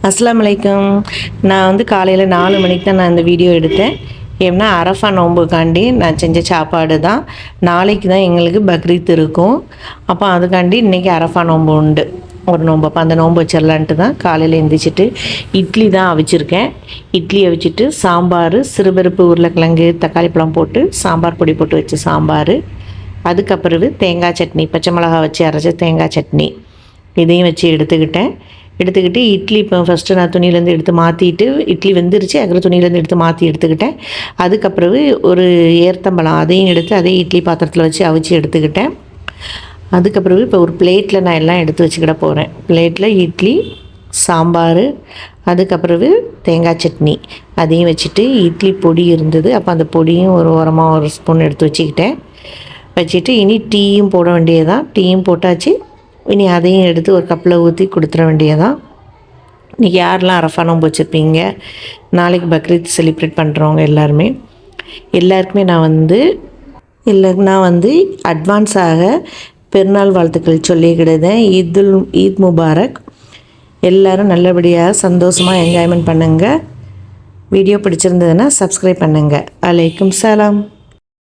அஸ்ஸலாமு அலைக்கும். நான் வந்து காலையில் 4 மணிக்கு தான் நான் இந்த வீடியோ எடுத்தேன். ஏன்னா அரஃபா நோம்புக்காண்டி நான் செஞ்ச சாப்பாடு தான். நாளைக்கு தான் எங்களுக்கு பக்ரீத் இருக்கும். அப்போ அதுக்காண்டி இன்றைக்கி அரஃபா நோம்பு உண்டு, ஒரு நோம்பு. அப்போ அந்த நோம்பு வச்சிடலான்ட்டு தான் காலையில் எழுந்திரிச்சிட்டு இட்லி தான் அவிச்சிருக்கேன். இட்லி அவிச்சிட்டு சாம்பார், சிறுபருப்பு, உருளைக்கிழங்கு, தக்காளி பழம் போட்டு சாம்பார் பொடி போட்டு வச்சு சாம்பார். அதுக்கப்புறவு தேங்காய் சட்னி, பச்சை மிளகா வச்சு அரைச்ச தேங்காய் சட்னி, இதையும் வச்சு எடுத்துக்கிட்டு இட்லி இப்போ ஃபஸ்ட்டு நான் துணியிலேருந்து எடுத்து மாற்றிட்டு, இட்லி வெந்துருச்சு, அதுக்கப்புறம் துணியிலேருந்து எடுத்து எடுத்துக்கிட்டேன். அதுக்கப்புறவு ஒரு ஏர்த்தம்பழம் அதையும் எடுத்து அதே இட்லி பாத்திரத்தில் வச்சு அவிச்சு எடுத்துக்கிட்டேன். அதுக்கப்புறவு இப்போ ஒரு பிளேட்டில் நான் எல்லாம் எடுத்து வச்சுக்கிட போகிறேன். பிளேட்டில் இட்லி, சாம்பார், அதுக்கப்புறவு தேங்காய் சட்னி அதையும் வச்சுட்டு, இட்லி பொடி இருந்தது, அப்போ அந்த பொடியும் ஒரு ஓரமாக ஒரு ஸ்பூன் எடுத்து வச்சுட்டு இனி டீயும் போட வேண்டியதான். டீயும் போட்டாச்சு. இனி அதையும் எடுத்து ஒரு கப்பில் ஊற்றி கொடுத்துட வேண்டியதான். இன்றைக்கி யாரெல்லாம் அரஃபா நோம்பு வச்சுருப்பீங்க, நாளைக்கு பக்ரீத் செலிப்ரேட் பண்ணுறவங்க எல்லாருக்குமே நான் வந்து அட்வான்ஸாக பெருநாள் வாழ்த்துக்கள் சொல்லிக்கிடுதேன். ஈத் முபாரக். எல்லோரும் நல்லபடியாக சந்தோஷமாக என்ஜாய்மெண்ட் பண்ணுங்கள். வீடியோ பிடிச்சிருந்ததுன்னா சப்ஸ்கிரைப் பண்ணுங்கள். அலைக்கும் சலாம்.